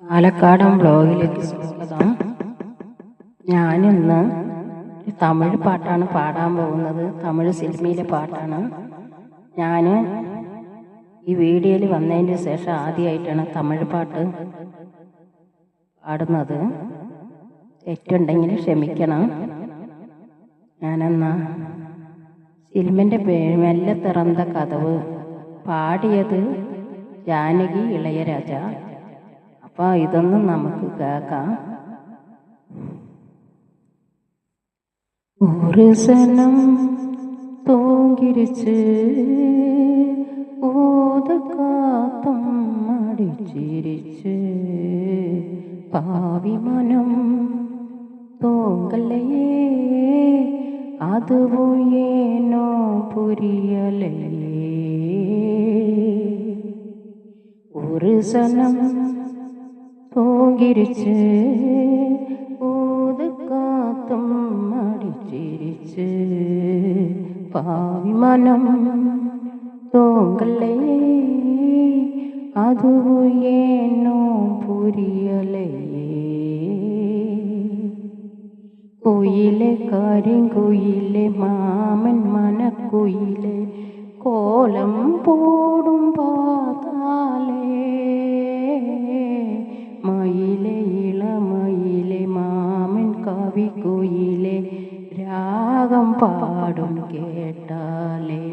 പാലക്കാടൻ ബ്ലോഗിലേക്ക് സ്വാഗതം. ഞാനിന്ന് തമിഴ് പാട്ടാണ് പാടാൻ പോകുന്നത്. തമിഴ് സിനിമയിലെ പാട്ടാണ്. ഞാൻ ഈ വീഡിയോയിൽ വന്നതിന് ശേഷം ആദ്യമായിട്ടാണ് തമിഴ് പാട്ട് പാടുന്നത്. തെറ്റുണ്ടെങ്കിൽ ക്ഷമിക്കണം. ഞാനെന്നാ സിനിമൻ്റെ പേര് മെല്ലെ തിറന്ന കഥവ്, പാടിയത് ജാനകി ഇളയരാജ. അപ്പോൾ ഇതൊന്നും നമുക്ക് കേൾക്കാം. ഒരു സനം തൂങ്ങിരിച്ച് ഊതക്കാത്തം അടിച്ചിരിച്ച് പാവി മനം തോങ്കലയേ അതുவும் ஏனோ புரியலையே. ஒரு சனம் தூங்கிருச்சு ஊது காத்தும் அடிச்சிருச்சு பாவி மனம் தோங்கலையே அதுவும் ஏனோ புரியலையே. കുയിലെ കരിങ്കുയിലെ മാമൻ മനക്കുയിലെ കോലം പോടും പാതാലേ മയിലെ ഇളമയിലെ മാമൻ കവിക്കുയിലെ രാഗം പാടും കേട്ടാലേ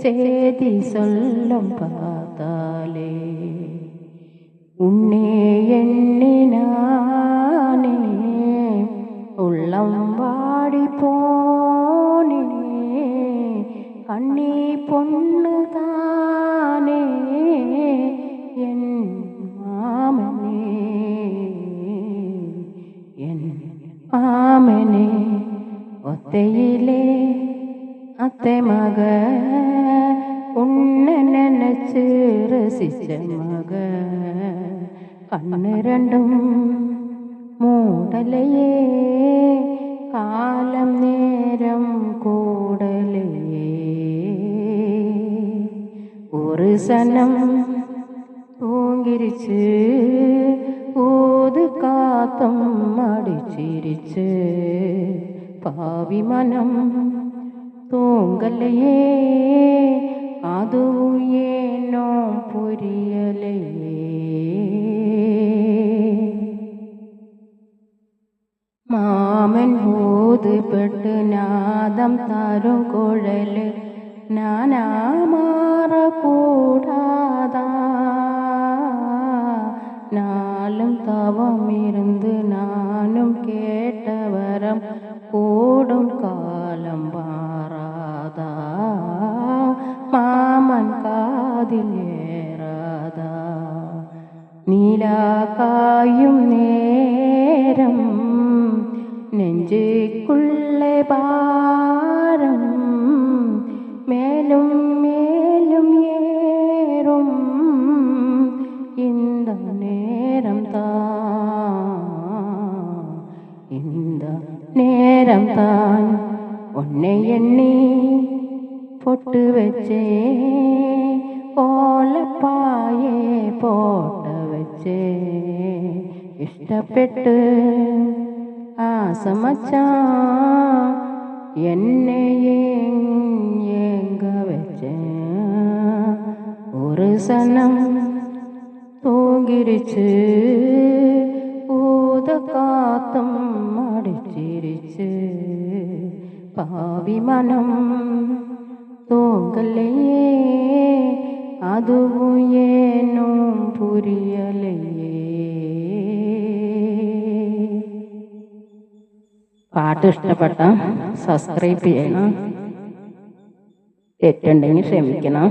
சேதி சொல்லும் பார்த்தாலே உன்னே எண்ணினானே உள்ளம் வாடி போனே கண்ணி பொண்ணு தானே என் மாமனே என் மாமனே ஒத்தையிலே அத்தை மக உன்னை நினைச்சு ரசிச்ச மக கண்ணு ரெண்டும் மூடலையே காலம் நேரம் கூடலையே. ஒரு சனம் தூங்கிருச்சு ஊது காத்தம் அடிச்சிருச்சு பாவி மனம் தூங்கலையே அதுவும் ஏனோ புரியலையே. മാമൻ ഊതുപെട്ട് നാദം തരും കുഴല് നാനാമാറക്കൂടാതാ നാലും തവമിരുന്ന് നാനും കേട്ടവരം കൂടും കാലം മാറാതാ മാമൻ കാതിലേറാതാ നീലാകായും നേരം നെഞ്ചുക്കുള്ളെ ഭാരം മേലും മേലും ഏറും இந்த நேரம் தான் உன்னை எண்ணி பொட்டு வச்சே ஓலப்பாயே போட்ட வச்சே ഇഷ്ടപ്പെട്ട് ആസമച്ചാൻ എന്നെ ഏങ്ക വെച്ച് ഒരു സനം തൂങ്ങിരിച്ച് ഊതക്കാത്തം അടിച്ചിരിച്ച് പാവി മനം തോങ്കലയേ അതുവും ഏനോ പുരിയലയേ. പാട്ട് ഇഷ്ടപ്പെട്ട സബ്സ്ക്രൈബ് ചെയ്യണം. തെറ്റുണ്ടെങ്കിൽ ക്ഷമിക്കണം.